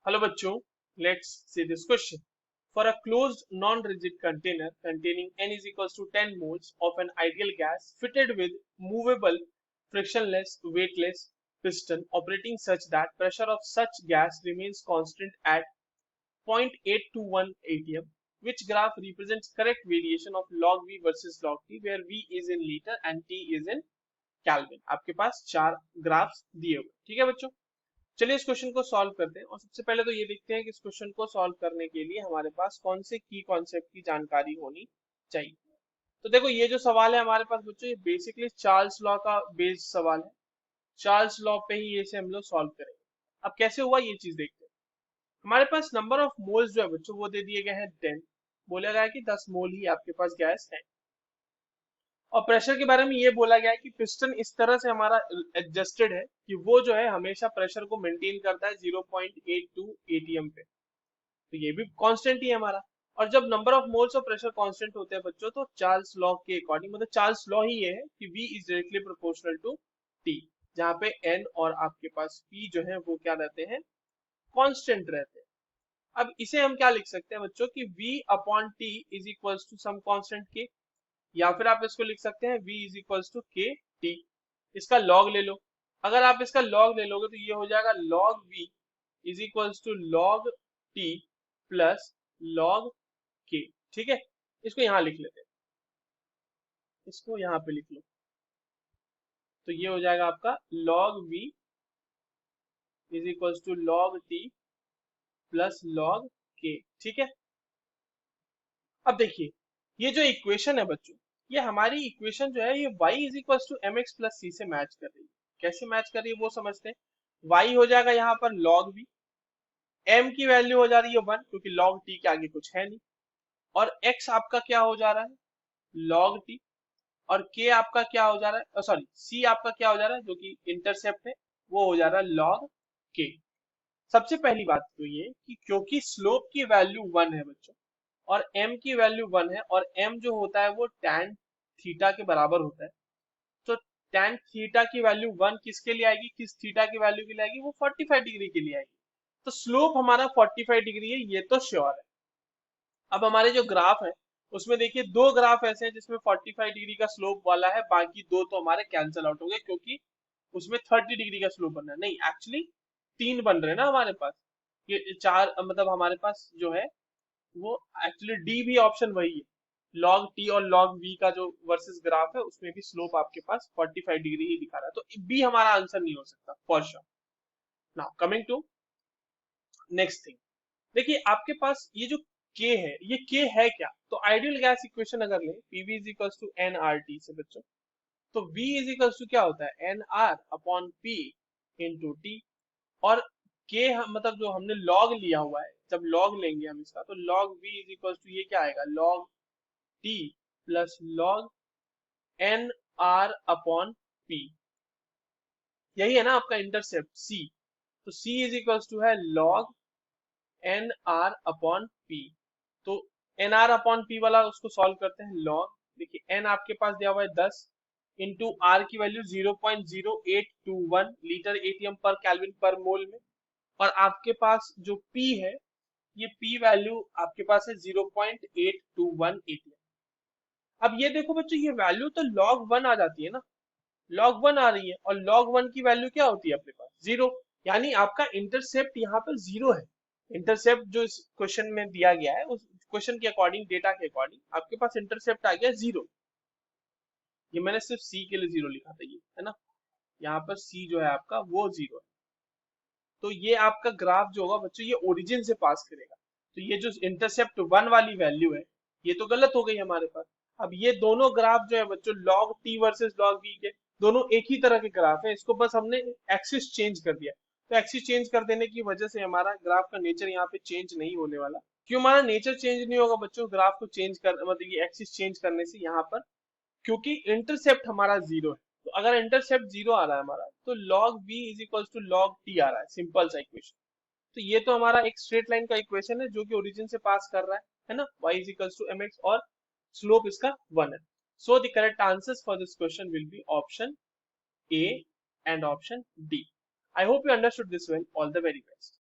Hello bachcho, let's see this question. For a closed non-rigid container containing n is equals to 10 moles of an ideal gas fitted with movable, frictionless, weightless piston operating such that pressure of such gas remains constant at 0.821 atm, which graph represents correct variation of log V versus log T where V is in liter and T is in Kelvin. आपके पास चार graphs दिए हुए, ठीक है बच्चों। चलिए इस question को सॉल्व करते हैं और सबसे पहले तो ये देखते हैं कि इस क्वेश्चन को सॉल्व करने के लिए हमारे पास कौन से की कॉन्सेप्ट की जानकारी होनी चाहिए। तो देखो ये जो सवाल है हमारे पास बच्चों, ये बेसिकली चार्ल्स लॉ का बेस्ड सवाल है। चार्ल्स लॉ पे ही ये से हम लोग सॉल्व करेंगे। अब कैसे हुआ ये चीज देखते हैं। हमारे पास नंबर ऑफ मोल्स जो है बच्चों वो दे दिए गए हैं 10। बोला गया है कि 10 मोल ही आपके पास गैस है। और प्रेशर के बारे में ये बोला गया है कि पिस्टन इस तरह से हमारा एडजस्टेड है कि वो जो है हमेशा प्रेशर को मेंटेन करता है 0.82 एटीएम पे। तो ये भी कांस्टेंट ही है हमारा। और जब नंबर ऑफ मोल्स और प्रेशर कांस्टेंट होते हैं बच्चों, तो चार्ल्स लॉ के अकॉर्डिंग, मतलब चार्ल्स लॉ ही ये है कि V is directly proportional to T, जहाँ पे N और आपके पास P जो है वो क्या रहते हैं, कांस्टेंट रहते हैं। अब इसे हम क्या लिख सकते हैं बच्चों कि V upon T is equals to some constant K, या फिर आप इसको लिख सकते हैं V is equals to K T. इसका लॉग ले लो। अगर आप इसका लॉग ले लोगे तो ये हो जाएगा log V is equals to log T plus log K. ठीक है, इसको यहां लिख लेते हैं, इसको यहां पे लिख लो। तो ये हो जाएगा आपका log V is equals to log T plus log K. ठीक है, अब देखिए ये जो इक्वेशन है बच्चों, ये हमारी इक्वेशन जो है ये y is equals to m x plus c से मैच कर रही है। कैसे मैच कर रही है वो समझते हैं। y हो जाएगा यहाँ पर log v, m की वैल्यू हो जा रही है 1 क्योंकि log t के आगे कुछ है नहीं, और x आपका क्या हो जा रहा है log t, और k आपका क्या हो जा रहा है, सॉरी c आपका क्या हो जा रहा है जो कि इंटरसेप्ट है, वो हो जा रहा है log k। सबसे पहली बात तो ये कि क्योंकि स्लोप की वैल्यू 1 है बच्चों और m की वैल्यू 1 है, और m जो होता है वो tan थीटा के बराबर होता है, तो tan थीटा की वैल्यू 1 किसके लिए आएगी, किस थीटा की वैल्यू के लिए आएगी, वो 45 डिग्री के लिए आएगी। तो स्लोप हमारा 45 डिग्री है, ये तो श्योर है। अब हमारे जो ग्राफ है उसमें देखिए दो ग्राफ ऐसे हैं जिसमें 45 डिग्री का स्लोप वाला है, बाकी दो तो हमारे कैंसिल आउट हो गए क्योंकि उसमें 30 डिग्री का स्लोप बन रहा है। नहीं एक्चुअली तीन बन रहे हैं ना हमारे पास, ये चार, मतलब हमारे पास जो है वो एक्चुअली डी भी ऑप्शन वही है। log t और log v का जो वर्सेस ग्राफ है उसमें भी स्लोप आपके पास 45 डिग्री ही दिखा रहा है, तो बी हमारा आंसर नहीं हो सकता for sure. Now coming to next thing, देखिए आपके पास ये जो k है, ये k है क्या, तो आइडियल गैस इक्वेशन अगर ले pv is equals to N R T से बच्चों, तो v इज इक्वल्स टू क्या होता है N R upon P into T. और k मतलब जो हमने log लिया हुआ है, जब log लेंगे हम इसका तो log v is equals to ये क्या आएगा log t plus log N R upon P. यही है ना आपका इंटरसेप्ट c, तो c इज इक्वल्स टू है log N R upon P. तो एन आर अपॉन पी वाला उसको सॉल्व करते हैं log, देखिए n आपके पास दिया हुआ है 10 इंटू आर की वैल्यू 0.0821 लीटर एटीएम पर केल्विन पर मोल में, और आपके पास जो p है ये p वैल्यू आपके पास है 0.821 एटीएम। अब ये देखो बच्चों ये वैल्यू तो log 1 आ जाती है ना, log 1 आ रही है, और log 1 की वैल्यू क्या होती है अपने पास जीरो, यानी आपका इंटरसेप्ट यहाँ पर जीरो है। इंटरसेप्ट जो इस क्वेश्चन में दिया गया है उस क्वेश्चन के अकॉर्डिंग, डेटा के अकॉर्डिंग आपके पास इंटरसेप्ट आ गया जीरो। ये मैंने सिर्फ सी के लिए जीरो लिखा था, ये है ना, यहाँ पर सी जो है आपका वो जीरो है। तो ये आपका ग्राफ जो होगा बच्चों ये ओरिजिन से पास करेगा, तो ये जो इंटरसेप्ट 1 वाली वैल्यू है ये तो गलत हो गई हमारे पास। अब ये दोनों ग्राफ जो है बच्चों log t versus log v के दोनों एक ही तरह के ग्राफ है, इसको बस हमने एक्सिस चेंज कर दिया। तो एक्सिस चेंज कर देने की वजह से हमारा ग्राफ का नेचर यहाँ पे चेंज नहीं होने वाला। क्यों हमारा नेचर चेंज नहीं होगा बच्चों ग्राफ को चेंज कर, मतलब ये एक्सिस चेंज करने से यहाँ पर, क्योंकि इंटरसेप्ट हमारा जीरो है। तो अगर इंटरसेप्ट जीरो आ रहा है हमारा तो log v is equals to log t आ रहा है, सिंपल सा इक्वेशन। तो ये तो हमारा एक स्ट्रेट लाइन का इक्वेशन है जो कि ओरिजिन से पास कर रहा है ना, y is equals to mx, और स्लोप इसका 1 है। So the correct answers for this question will be option A and option D. I hope you understood this well, all the very best.